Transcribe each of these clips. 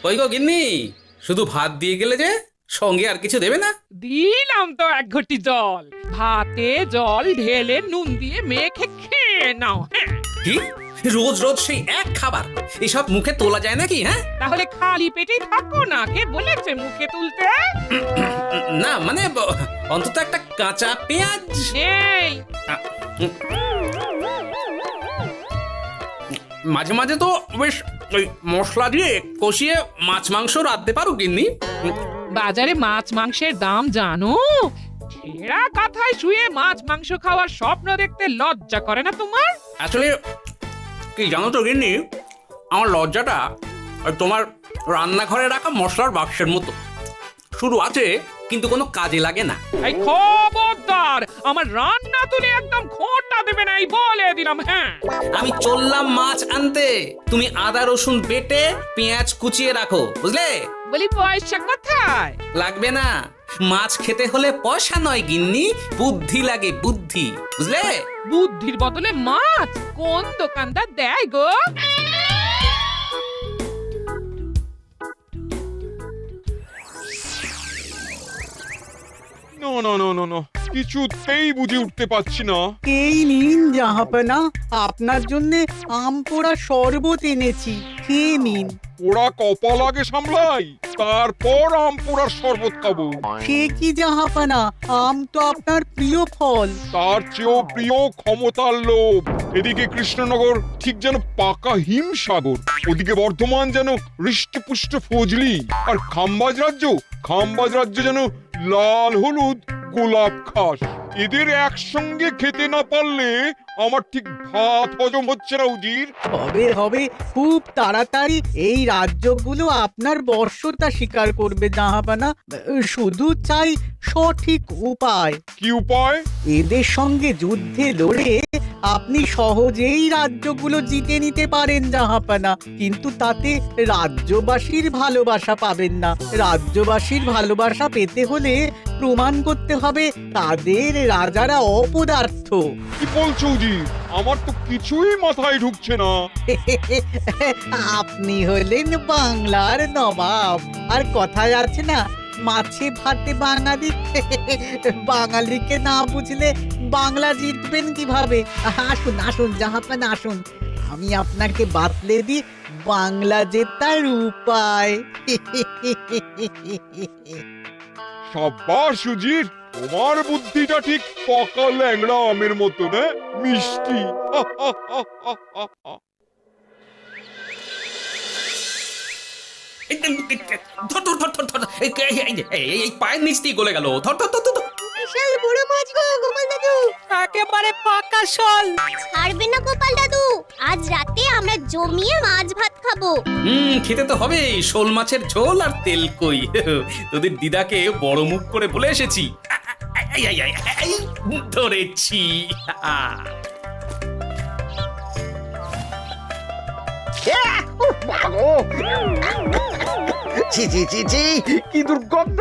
কই গো গিন্নি, শুধু ভাত দিয়ে গেলে যে, সঙ্গে আর কিছু দেবে না? দিলাম তো এক ঘটি জল। ভাতে জল ঢেলে নুন দিয়ে মেখে খেয়ে নাও। হ্যাঁ, কি রোজ রোজ সেই এক খাবার? এসব মুখে তোলা যায় নাকি? হ্যাঁ, তাহলে খালি পেটেই থাকো না, কে বলেছে মুখে তুলতে? না মানে অন্তত একটা কাঁচা পেঁয়াজ। এই মাঝে মাঝে তো বেশ ওই মশলা দিয়ে কষিয়ে মাছ মাংস রাঁধতে পারো গিন্নি। বাজারে মাছ মাংসের দাম জানো? ছেঁড়া কাঁথায় শুয়ে মাছ মাংস খাওয়ার স্বপ্ন দেখতে লজ্জা করে না তোমার? আসলে কি জানো তো গিন্নি, আমার লজ্জাটা ওই তোমার রান্নাঘরে রাখা মশলার বাক্সের মতো, শুরু আছে কিন্তু কোনো কাজে লাগে না। এই খবরদার, আমার রান্না তুলে একদম খোঁটা দেবে না, এই বলে দিলাম। হ্যাঁ, আমি চললাম মাছ আনতে, তুমি আদা রসুন বেটে পেঁয়াজ কুচিয়ে রাখো, বুঝলে? বলি পয়সা কোথায়? লাগবে না, মাছ খেতে হলে পয়সা নয় গিন্নি, বুদ্ধি লাগে, বুদ্ধি, বুঝলে? বুদ্ধির বদলে মাছ কোন দোকানদার দেয় গো? না না না না না, কিছুতেই বুঝে উঠতে পারছি না। এই নিন জাহাপনা, আপনার জন্য আম পোড়া শরবত এনেছি, খেয়ে নিন। ওরা কপাল আগে সামলাই, তারপর আম পোড়ার শরবত খাবো। সে কি জাহাপনা, আম তো আপনার প্রিয় ফল। তার চেয়েও প্রিয় ক্ষমতার লোভ। এদিকে কৃষ্ণনগর ঠিক যেন পাকা হিমসাগর, ওদিকে বর্ধমান যেন হৃষ্টপুষ্ট ফজলি, আর খাম্বাজ রাজ্য যেন লাল হলুদ গোলাপ ঘাস। এদের একসঙ্গে খেতে না পারলে আমার ঠিক ভাত হজম হচ্ছে না উজির। হবে হবে, খুব তাড়াতাড়ি এই রাজ্যগুলো আপনার বর্ষতা স্বীকার করবে জাহাপনা। শুধু চাই সঠিক উপায়। কি উপায়? এদের সঙ্গে যুদ্ধে লড়ে আপনি সহজেই রাজ্যগুলো জিতে নিতে পারেন জাহাপনা, কিন্তু তাতে রাজ্যবাসীর ভালোবাসা পাবেন না। রাজ্যবাসীর ভালোবাসা পেতে হলে প্রমাণ করতে হবে তাদের রাজারা অপদার্থ। কি বলছো উজির? আমার তো কিছুই মাথায় ঢুকছে না। আপনি হলেন বাংলার নবাব, আর কথায় আছে না, মাছে ভাতে বাঙালি। বাঙালিকে না বুঝলে বাংলা জিতবেন কিভাবে? আসুন আসুন জাহাপানা, আসুন, আমি আপনাকে বাতলে দিই বাংলা জেতার উপায়। সাব্বাস উজির, তোমার বুদ্ধিটা ঠিক পাকা ল্যাংড়া আমের মতো, না মিষ্টি। ধর ধর ধর ধর ধর, এই পায়ের নিচ দিয়ে গলে গেল, ধর ধর ধর ধর। বিশাল বড় মাছ গো গোপাল দাদু। একেবারে পাকা শোল। ছাড়বে না গোপাল দাদু, আজ রাতে আমরা জমিয়ে মাছ ভাত খাবো। খেতে তো হবে, শোল মাছের ঝোল আর তেল কই। তোদের দিদাকে বড় মুখ করে বলে এসেছি, এই ধরেছি। ছি ছি ছি ছি, কি দুর্গন্ধ!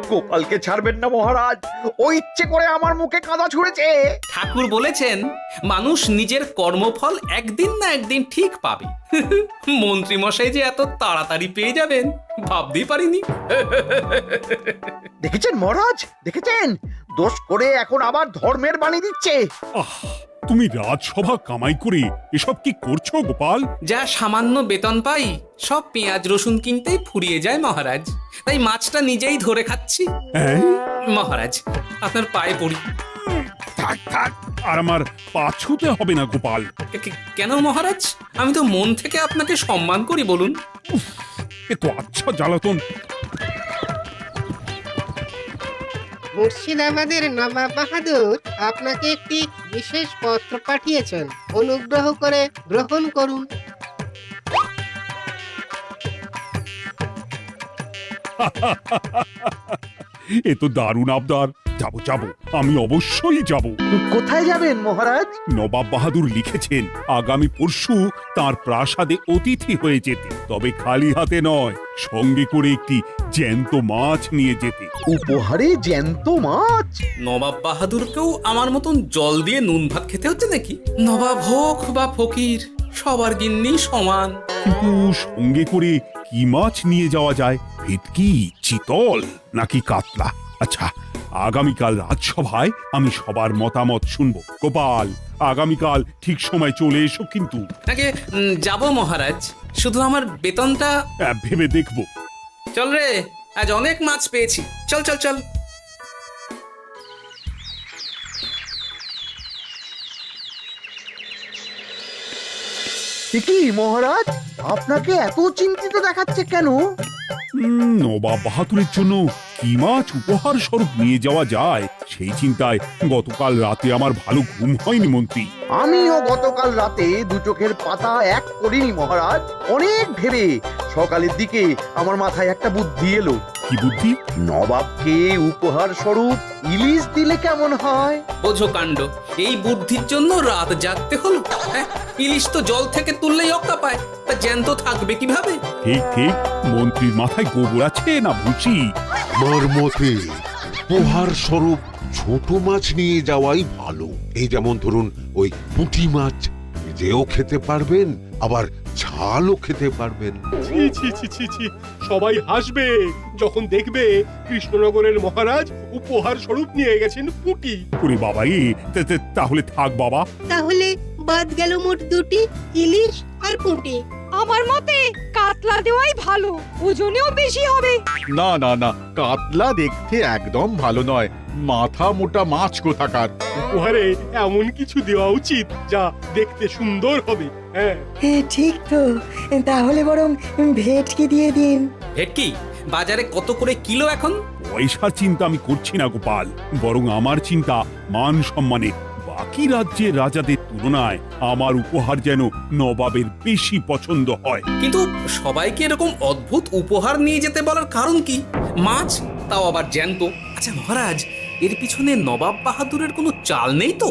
গোপালকে ছাড়বেন না মহারাজ, ও ইচ্ছে করে আমার মুখে কাদা ছুঁড়েছে। ঠাকুর বলেছেন মানুষ নিজের কর্মফল একদিন না একদিন ঠিক পাবে। মন্ত্রী মশাই যে এত তাড়াতাড়ি পেয়ে যাবেন ভাবতেই পারিনি। দেখেছেন মহারাজ, দেখেছেন? দোষ করে এখন আবার ধর্মের বাণী দিচ্ছে। তুমি রাজসভা কামাই করে এসব কি করছো গোপাল? যা সামান্য বেতন পাই সব পেঁয়াজ রসুন কিনতেই ফুরিয়ে যায় মহারাজ, তাই মাছটা নিজেই ধরে খাচ্ছি। হ্যাঁ? মহারাজ আপনার পায়ে পড়ি। থাক থাক, আর আমার পা ছুঁতে হবে না গোপাল। কেন মহারাজ? আমি তো মন থেকে আপনাকে সম্মান করি, বলুন। এ তো আচ্ছা জ্বালাতন। মুর্শিদাবাদের নবাব বাহাদুর আপনাকে একটি বিশেষ পত্র পাঠিয়েছেন, অনুগ্রহ করে গ্রহণ করুন। এ তো দারুণ আবদার। যাবো যাবো, আমি অবশ্যই যাব। কোথায় যাবেন মহারাজ? নবাব বাহাদুর লিখেছেন আগামী পরশু তার প্রাসাদে অতিথি হয়ে যেতে, তবে খালি হাতে নয়, সঙ্গে করে একটি জ্যান্ত মাছ নিয়ে যেতে। উপহারে জ্যান্ত মাছ? নবাব বাহাদুরকেও আমার মতন জল দিয়ে নুন ভাত খেতে হচ্ছে নাকি? নবাব হোক বা ফকির, সবার গিন্নি সমান। কিন্তু সঙ্গে করে কি মাছ নিয়ে যাওয়া যায়? ভেটকি, চিতল নাকি কাতলা? আচ্ছা, আগামীকাল রাজসভায় আমি সবার মতামত শুনবো। গোপাল, আগামীকাল ঠিক সময় চলে এসো কিন্তু। আগে যাব মহারাজ, শুধু আমার বেতনটা। ভেবে দেখবো। চল রে, আজ অনেক মাছ পেয়েছি, চল চল চল। কি মহারাজ, আপনাকে এত চিন্তিত দেখাচ্ছে কেন? নবাব বাহাদুরের জন্য কি মাছ উপহার স্বরূপ নিয়ে যাওয়া যায় সেই চিন্তায় গতকাল রাতে আমার ভালো ঘুম হয়নি মন্ত্রী। আমিও গতকাল রাতে দু চোখের পাতা এক করিনি মহারাজ। অনেক ভেবে সকালের দিকে আমার মাথায় একটা বুদ্ধি এলো। কি বুদ্ধি? নবাবকে উপহার স্বরূপ ইলিশ দিলে কেমন হয়? বোঝো কাণ্ড, এই বুদ্ধির জন্য রাত জাগতে হলো। হ্যাঁ, ইলিশ তো জল থেকে তুললেই অক্কা পায়, তা জ্যান্ত থাকবে কিভাবে? ঠিক ঠিক, মন্ত্রীর মাথায় গোবর আছে না ভুসি? আমার মতে উপহার স্বরূপ ছোট মাছ নিয়ে যাওয়াই ভালো। এই যেমন ধরুন ওই পুঁটি মাছ, নিজেও খেতে পারবেন আবার ঝালও খেতে পারবেন। ছি ছি ছি ছি ছি, সবাই হাসবে যখন দেখবে কৃষ্ণনগরের মহারাজ উপহার স্বরূপ নিয়ে গেছেন পুঁটি। ওরে বাবা, তাহলে থাক বাবা। তাহলে বাদ গেল মোট দুটি, ইলিশ আর পুঁটি। আমার মতে কাতলা দেওয়াই ভালো, ওজনেও বেশি হবে। না না না, কাতলা দেখতে একদম ভালো নয়, মাথা মোটা মাছ কোথাকার। উপহারে এমন কিছু দেওয়া উচিত যা দেখতে সুন্দর হবে। হ্যাঁ ঠিক তো, তাহলে বরং ভেটকি দিয়ে দিন। ভেটকি বাজারে কত করে কিলো এখন? পয়সার চিন্তা আমি করছি না গোপাল, বরং আমার চিন্তা মান সম্মানে। বাকি রাজ্যের রাজাদের তুলনায় আমার উপহার যেন নবাবের বেশি পছন্দ হয়। কিন্তু সবাইকে এরকম অদ্ভুত উপহার নিয়ে যেতে বলার কারণ কি? মাছ, তাও আবার জ্যান্ত। আচ্ছা মহারাজ, এর পিছনে নবাব বাহাদুরের কোনো চাল নেই তো?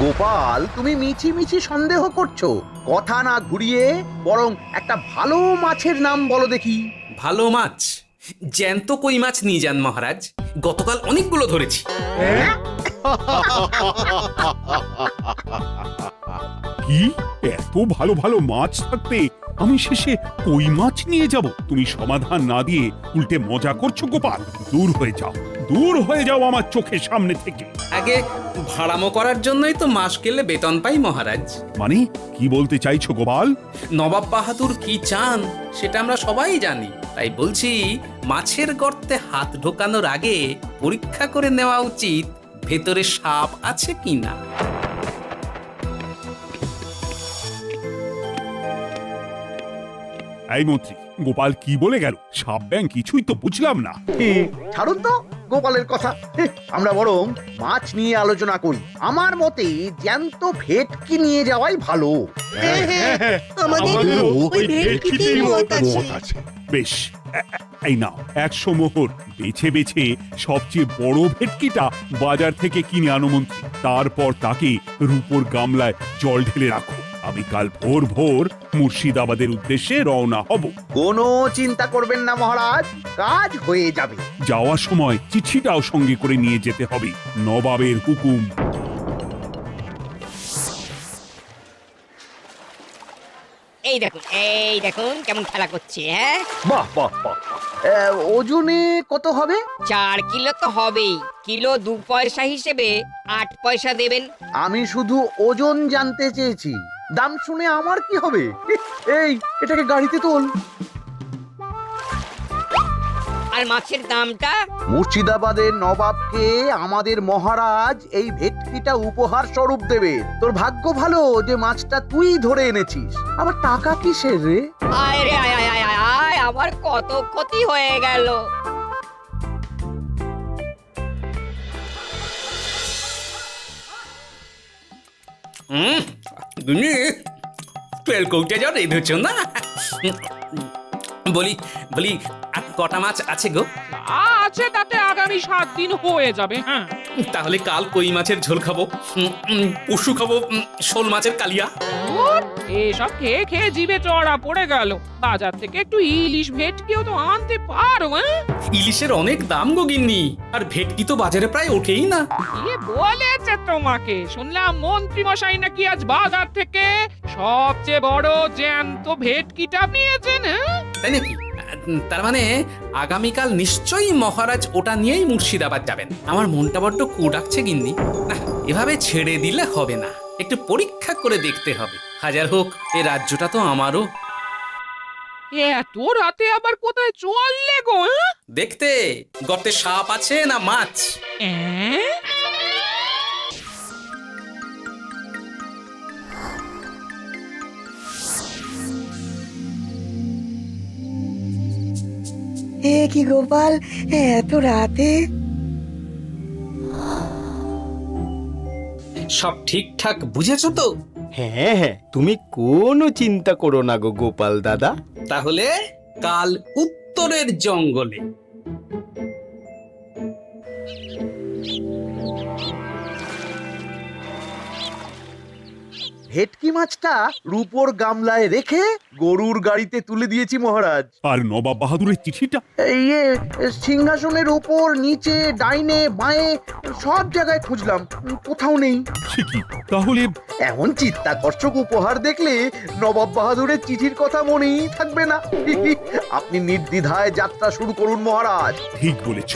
গোপাল, তুমি মিছি মিছি সন্দেহ করছো। কথা না ঘুরিয়ে বরং একটা ভালো মাছের নাম বলো দেখি। ভালো মাছ? জ্যান্ত কই মাছ নিয়ে যান মহারাজ, গতকাল অনেকগুলো ধরেছি। কি, এত ভালো ভালো মাছ থাকতে আমি শেষে কই মাছ নিয়ে যাব? তুমি সমাধান না দিয়ে উল্টে মজা করছো গোপাল। দূর হয়ে যাও, দূর হয়ে যাও আমার চোখের সামনে থেকে। আগে ভাড়ামো করার জন্যই তো মাস গেলে বেতন পাই মহারাজ। মানে কি বলতে চাইছো গোপাল? নবাব বাহাদুর কি চান সেটা আমরা সবাই জানি, তাই বলছি মাছের গর্তে হাত ঢোকানোর আগে পরীক্ষা করে নেওয়া উচিত ভেতরে সাপ আছে কিনা। এই মন্ত্রী, গোপাল কি বলে গেল? সাপ ব্যাং কিছুই তো বুঝলাম না। ছাড়ুন তো গোপালের কথা, আমরা বরং মাছ নিয়ে আলোচনা করি। আমার মতে জ্যান্ত ভেটকি নিয়ে যাওয়াই ভালো। আমাদেরও ওই ভেটকিতেই মত আছে। বেশ, এই নাও 100 মোহর। বেছে বেছে সবচেয়ে বড় ভেটকিটা বাজার থেকে কিনে আনো মন্ত্রী। তারপর তাকে রূপোর গামলায় জল ঢেলে রাখো। আমি কাল ভোর ভোর মুর্শিদাবাদের উদ্দেশ্যে রওনা হব। কোনো চিন্তা করবেন না মহারাজ, কাজ হয়ে যাবে। যাওয়ার সময় চিঠিটাও সঙ্গে করে নিয়ে যেতে হবে, নবাবের হুকুম। এই দেখুন কেমন খেলা করছে। হ্যাঁ, বাহ বাহ বাহ। ওজনে কত হবে? 4 কিলো তো হবেই। কিলো 2 পয়সা হিসেবে 8 পয়সা দেবেন। আমি শুধু ওজন জানতে চেয়েছি, দাম শুনে আমার কি হবে? এই, এটাকে গাড়িতে তোল। আর মাছের দামটা? মুর্শিদাবাদের নবাবকে আমাদের মহারাজ এই ভেটকিটা উপহার স্বরূপ দেবে। তোর ভাগ্য ভালো যে মাছটা তুই ধরে এনেছিস। আবার টাকা কিসের রে? আয় রে আয় আয় আয় আয় আয়, আমার কত ক্ষতি হয়ে গেল। তেল কৌটে যাও রেঁধেছ না? বলি বলি আর কটা মাছ আছে গো? আছে তাতে আগামী 7 দিন হয়ে যাবে। হ্যাঁ, তাহলে কাল কই মাছের ঝোল খাবো, পশু খাবো শোল মাছের কালিয়া। এসব খেয়ে খেয়ে জিভে চড়া পড়ে গেল। বাজার থেকে একটু ইলিশ ভেটকিও তো আনতে পারো। ইলিশের অনেক দাম গো গিন্নি, আর ভেটকি তো বাজারে প্রায় ওঠেই না। কে বলেছে তোমাকে? শুনলাম মন্ত্রী মশাই নাকি আজ বাজার থেকে সবচেয়ে বড় জ্যান্ত ভেটকিটা নিয়েছেন। তাই নাকি? তার মানে আগামীকাল নিশ্চয়ই মহারাজ ওটা নিয়েই মুর্শিদাবাদ যাবেন। আমার মনটা বড্ড কু ডাকছে গিন্নি। না, এভাবে ছেড়ে দিলে হবে না, একটু পরীক্ষা করে দেখতে হবে। হাজার হোক, এ রাজ্যটা তো আমারও। এত রাতে আবার কোথায় চললে গো? দেখতে গর্তে সাপ আছে না মাছ। কি গোপাল, এত রাতে? সব ঠিকঠাক বুঝেছো তো? হ্যাঁ হ্যাঁ, তুমি কোনো চিন্তা করো না গো গোপাল দাদা। তাহলে কাল উত্তরের জঙ্গলে। ভেটকি মাছটা রূপোর গামলায় রেখে গরুর গাড়িতে তুলে দিয়েছি মহারাজ। আর নবাব বাহাদুরের চিঠিটা? ইয়ে, সিংহাসনের ওপর, নিচে, ডাইনে, বাঁয়ে সব জায়গায় খুঁজলাম, কোথাও নেই। সে কি তাহলে? এমন চিত্তাকর্ষক উপহার দেখলে নবাব বাহাদুরের চিঠির কথা মনেই থাকবে না। আপনি নির্দ্বিধায় যাত্রা শুরু করুন মহারাজ। ঠিক বলেছ।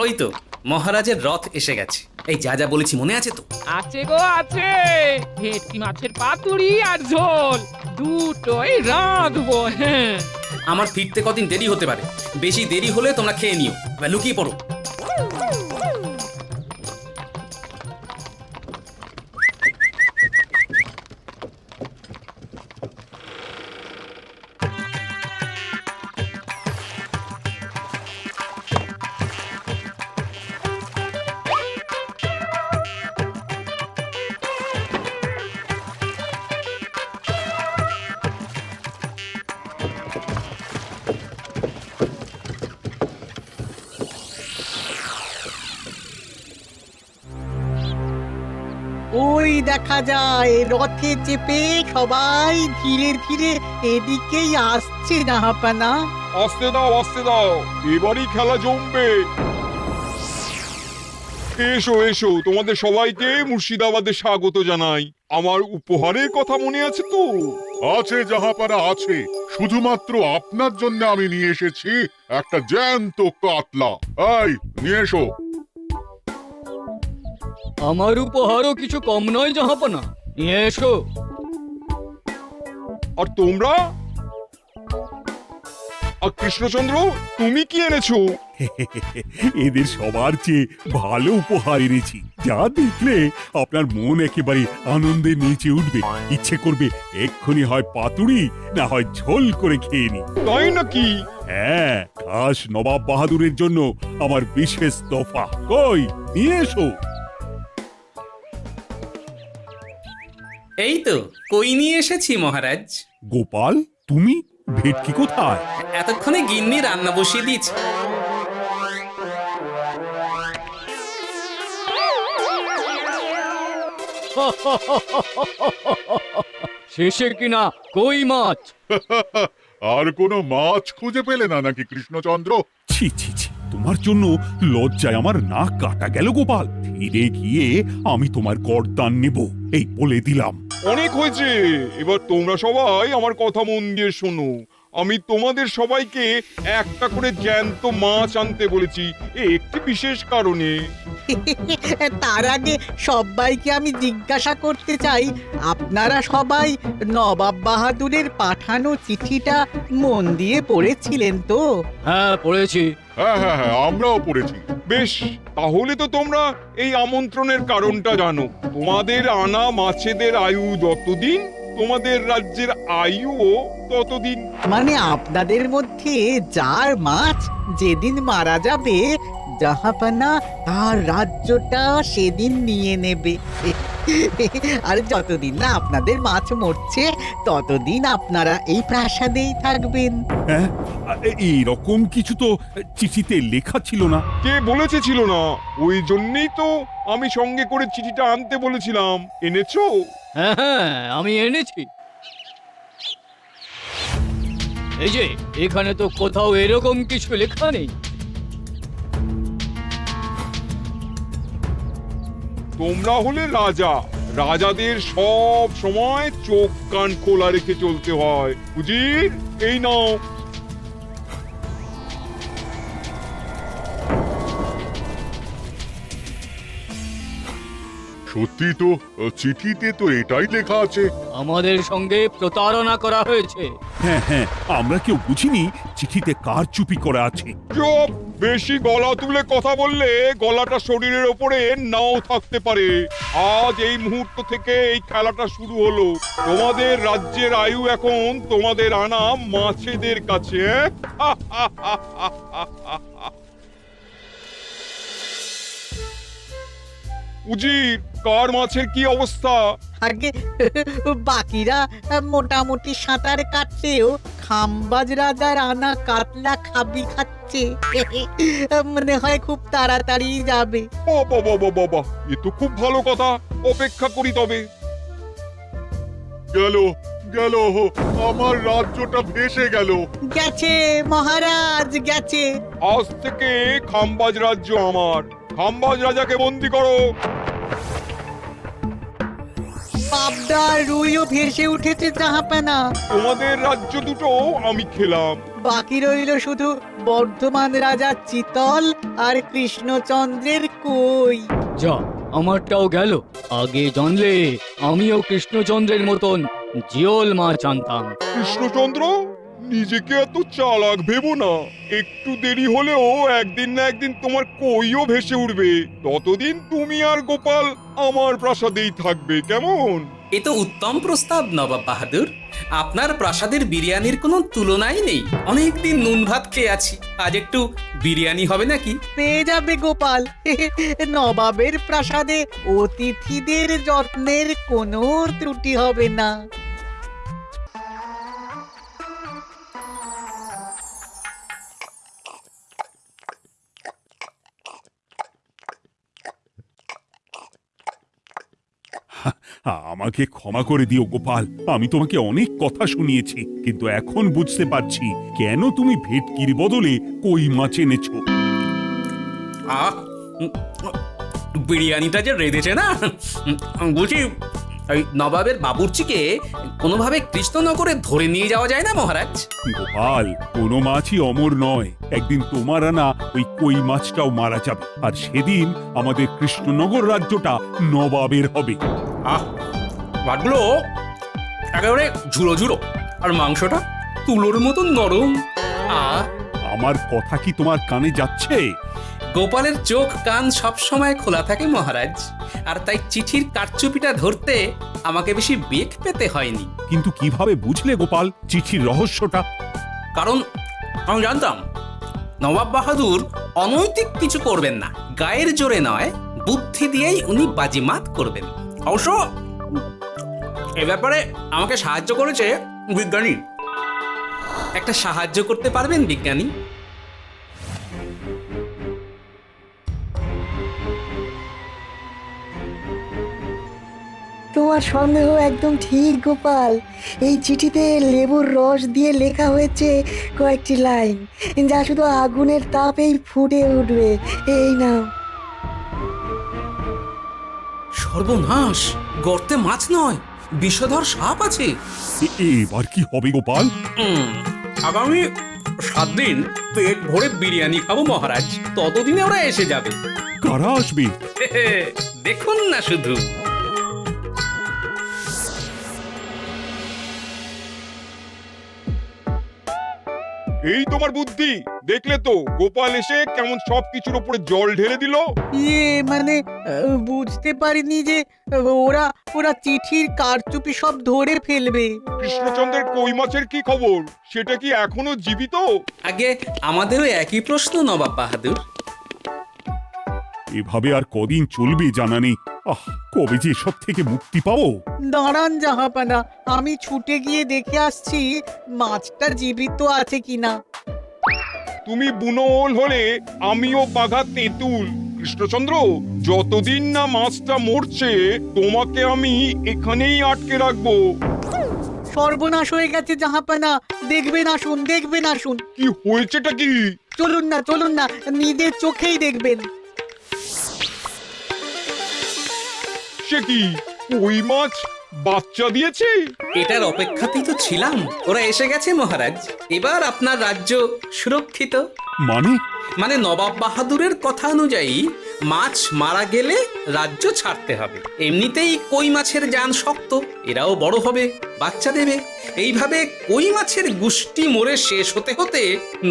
ওই তো মহারাজের রথ এসে গেছে। এই যা যা বলেছি মনে আছে তো? আছে গো আছে। ভেটকি মাছের পাতুরি আর ঝোল দুটোই রাঁধবো। হ্যাঁ, আমার ফিরতে কদিন দেরি হতে পারে, বেশি দেরি হলে তোমরা খেয়ে নিও। এবার লুকিয়ে পড়ো। ওই দেখা যায় রথে চেপে সবাই ধীরে ধীরে এদিকেই আসছে জাহাপানা। আসতে দাও, আসতে দাও, এবারই খেলা জমবে। এসো এসো, তোমাদের সবাইকে মুর্শিদাবাদে স্বাগত জানাই। আমার উপহারের কথা মনে আছে তো? আছে জাহাপানা আছে, শুধুমাত্র আপনার জন্য আমি নিয়ে এসেছি একটা জ্যান্ত কাতলা। এই নিয়ে এসো। আমার উপহারও কিছু কম নয় জাহাপানা, নিয়ে এসো। আর তোমরা? আর কৃষ্ণচন্দ্র, তুমি কি এনেছো? এদের সবার চেয়ে ভালো উপহার এনেছি, যা দেখলে আপনার মন একেবারে আনন্দে নেচে উঠবে। ইচ্ছে করবে এক্ষুনি হয় পাতুরি না হয় ঝোল করে খেয়ে নি। তাই নাকি? হ্যাঁ, খাস নবাব বাহাদুরের জন্য আমার বিশেষ তোফা। কই, নিয়ে এসো। এই তো কই নিয়ে এসেছি মহারাজ। গোপাল, তুমি? ভেটকি কোথায়? এতক্ষণে গিন্নি রান্না বসিয়ে দিয়েছে। শেষে কিনা কই মাছ? আর কোনো মাছ খুঁজে পেলে না নাকি কৃষ্ণচন্দ্র? ছি ছি ছি, তোমার জন্য লজ্জায় আমার নাক কাটা গেল গোপাল। ফিরে গিয়ে আমি তোমার গর্দান নেব, এই বলে দিলাম। অনেক হয়েছে, এবার তোমরা সবাই আমার কথা মন দিয়ে শোনো। আমি তোমাদের সবাইকে একটা করে জ্যান্ত মাছ আনতে বলেছি, একটি বিশেষ কারণে। তার আগে সবাইকে আমি জিজ্ঞাসা করতে চাই, আপনারা সবাই নবাব বাহাদুরের পাঠানো চিঠিটা মন দিয়ে পড়েছিলেন তো? হ্যাঁ পড়েছি। হ্যাঁ হ্যাঁ হ্যাঁ, আমরাও পড়েছি। বেশ, তাহলে তো তোমরা এই আমন্ত্রণের কারণটা জানো। তোমাদের আনা মাছেদের আয়ু যতদিন, তোমাদের রাজ্যের আয়ুও ততদিন। মানে আপনাদের মধ্যে যার মাছ যেদিন মারা যাবে, জাহাপানা তার রাজ্যটা সেদিন নিয়ে নেবে। আর যতদিন না আপনাদের মাছ মরছে ততদিন আপনারা এই প্রাসাদেই থাকবেন। হ্যাঁ, এইরকম কিছু তো চিঠিতে লেখা ছিল না। কে বলেছে ছিল না? ওই জন্যই তো আমি সঙ্গে করে চিঠিটা আনতে বলেছিলাম। এনেছো? হ্যাঁ হ্যাঁ, আমি এনেছি। এই যে এখানে তো কোথাও এরকম কিছু লেখা নেই। তোমরা হলে রাজা, রাজাদের সব সময় চোখ কান খোলা রেখে চলতে হয়। উজির, এই নাও। সত্যি তো, চিঠিতে তো এটাই লেখা আছে। আমাদের সঙ্গে প্রতারণা করা হয়েছে। হ্যাঁ হ্যাঁ, আমরা কেউ বুঝিনি চিঠিতে কার চুপি করা আছে। চুপ! বেশি গলা তুলে কথা বললে গলাটা শরীরের ওপরে নাও থাকতে পারে। আজ এই মুহূর্ত থেকে এই খেলাটা শুরু হলো। তোমাদের রাজ্যের আয়ু এখন তোমাদের আনা মাছেদের কাছে। উজির, কার মাছের কি অবস্থা? আগে বাকিরা মোটামুটি সাঁতার কাটছেও খাম্বাজ রাজার আনা কাতলা খাবি খাচ্ছে। মনে হয় খুব তাড়াতাড়ি যাবে। বাবা বাবা বাবা, এ তো খুব ভালো কথা। অপেক্ষা করি তবে। গেল গেল, আমার রাজ্যটা ভেসে গেল। গেছে মহারাজ, গেছে। আজ থেকে খাম্বাজ রাজ্য আমার। খাম্বাজ রাজাকে বন্দি করো। পাবদা রুইও ভেসে উঠেছে জাহাপানা। তোমাদের রাজ্য দুটো আমি খেলাম। বাকি রইল শুধু বর্ধমান রাজা চিতল আর কৃষ্ণচন্দ্রের কই। যা, আমারটাও গেল। আগে জানলে আমিও কৃষ্ণচন্দ্রের মতন জিওল মাছ আনতাম। কৃষ্ণচন্দ্র, নিজেকে এত চালাক ভেবো না। একটু দেরি হলেও একদিন না একদিন তোমার কইও ভেসে উঠবে। ততদিন তুমি আর গোপাল আমার প্রাসাদেই থাকবে, কেমন? এ তো উত্তম প্রস্তাব নবাব বাহাদুর। আপনার প্রাসাদের বিরিয়ানির কোনো তুলনাই নেই। অনেকদিন নুন ভাত খেয়ে আছি, আজ একটু বিরিয়ানি হবে নাকি? পেয়ে যাবে গোপাল। নবাবের প্রাসাদে অতিথিদের যত্নের কোনো ত্রুটি হবে না। আমাকে ক্ষমা করে দিও গোপাল, আমি তোমাকে অনেক কথা শুনিয়েছি, কিন্তু এখন বুঝতে পারছি কেন তুমি ভেটকির বদলে কই মাছ এনেছো। আহ, বিরিয়ানিটা যে রেঁধেছে না, বলছি ওই নবাবের বাবুর্চিকে কোনোভাবে কৃষ্ণনগরে ধরে নিয়ে যাওয়া যায় না মহারাজ? গোপাল, কোনো মাছই অমর নয়। একদিন তোমার আনা ওই কই মাছটাও মারা যাবে, আর সেদিন আমাদের কৃষ্ণনগর রাজ্যটা নবাবের হবে। আহ, ভাতগুলো একেবারে ঝুড়ো ঝুড়ো, আর মাংসটা তুলোর মতন নরম। আহ, আমার কথা কি তোমার কানে যাচ্ছে? গোপালের চোখ কান সব সময় খোলা থাকে মহারাজ, আর তাই চিঠির কারচুপিটা ধরতে আমাকে বেশি বেগ পেতে হয়নি। কিন্তু কিভাবে বুঝলে গোপাল চিঠির রহস্যটা? কারণ আমি জানতাম নবাব বাহাদুর অনৈতিক কিছু করবেন না। গায়ের জোরে নয়, বুদ্ধি দিয়েই উনি বাজিমাত করবেন। অবশ্য এ ব্যাপারে আমাকে সাহায্য করেছে বিজ্ঞানী। একটা সাহায্য করতে পারবেন বিজ্ঞানী? তোমার সন্দেহ একদম ঠিক গোপাল। এই চিঠিতে লেবুর রস দিয়ে লেখা হয়েছে কয়েকটি লাইন, যা শুধু আগুনের তাপেই ফুটে উঠবে। এই নাও। সর্বনাশ! গর্তে মাছ নয়, বিষধর সাপ আছে। এবার কি হবে গোপাল? আগামী 7 দিন পেট ভরে বিরিয়ানি খাবো মহারাজ। ততদিনে ওরা এসে যাবে। কারা আসবে? দেখুন না শুধু। এই তোমার বুদ্ধি, দেখলে তো গোপাল এসে কেমন সবকিছুর উপরে জল ঢেলে দিল। মানে বুঝতে পারিনি যে ওরা ওরা চিঠির কারচুপি সব ধরে ফেলবে। কৃষ্ণচন্দ্রের কই মাছের কি খবর? সেটা কি এখনো জীবিত? আগে আমাদেরও একই প্রশ্ন নবাব বাহাদুর। এভাবে আর কদিন চলবে জানা নেই। কবে যে এসব থেকে মুক্তি পাবো। দাঁড়ান জাহাপানা, আমি ছুটে গিয়ে দেখে আসছি মাছটা জীবিত আছে কিনা। তুমি বুনোল হলে আমিও বাঘা তেঁতুল। কৃষ্ণচন্দ্র, যতদিন না মাছটা মরছে তোমাকে আমি এখানেই আটকে রাখবো। সর্বনাশ হয়ে গেছে জাহাপানা, দেখবেন আসুন, দেখবেন আসুন। কি হয়েছেটা কি? চলুন না, চলুন না, নিজের চোখেই দেখবেন। সে কি, কই মাছ বাচ্চা দিয়েছে? এটার অপেক্ষাতেই তো ছিলাম। ওরা এসে গেছে মহারাজ, এবার আপনার রাজ্য সুরক্ষিত। মানে নবাব বাহাদুরের কথা অনুযায়ী মাছ মারা গেলে রাজ্য ছাড়তে হবে। এমনিতেই কই মাছের জান শক্ত, এরাও বড় হবে, বাচ্চা দেবে। এইভাবে কই মাছের গুষ্টি মরে শেষ হতে হতে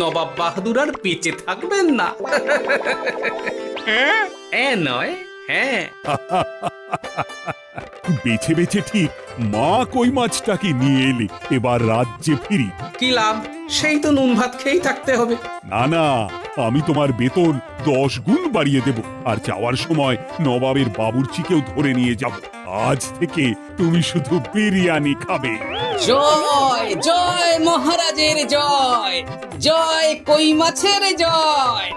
নবাব বাহাদুর আর বেঁচে থাকবেন না। নয়, হ্যাঁ। বেছে বেছে ঠিক মা কই মাছটাকে নিয়ে এলে, এবার রাজ্যে ফিরি। কি লাভ, সেই তো নুন ভাত খেয়েই থাকতে হবে। না না, আমি তোমার বেতন 10 গুণ বাড়িয়ে দেব, আর যাওয়ার সময় নবাবের বাবুর্চিকেও ধরে নিয়ে যাব। আজ থেকে তুমি শুধু বিরিয়ানি খাবে। জয় জয় মহারাজের জয়, জয় কই মাছের জয়।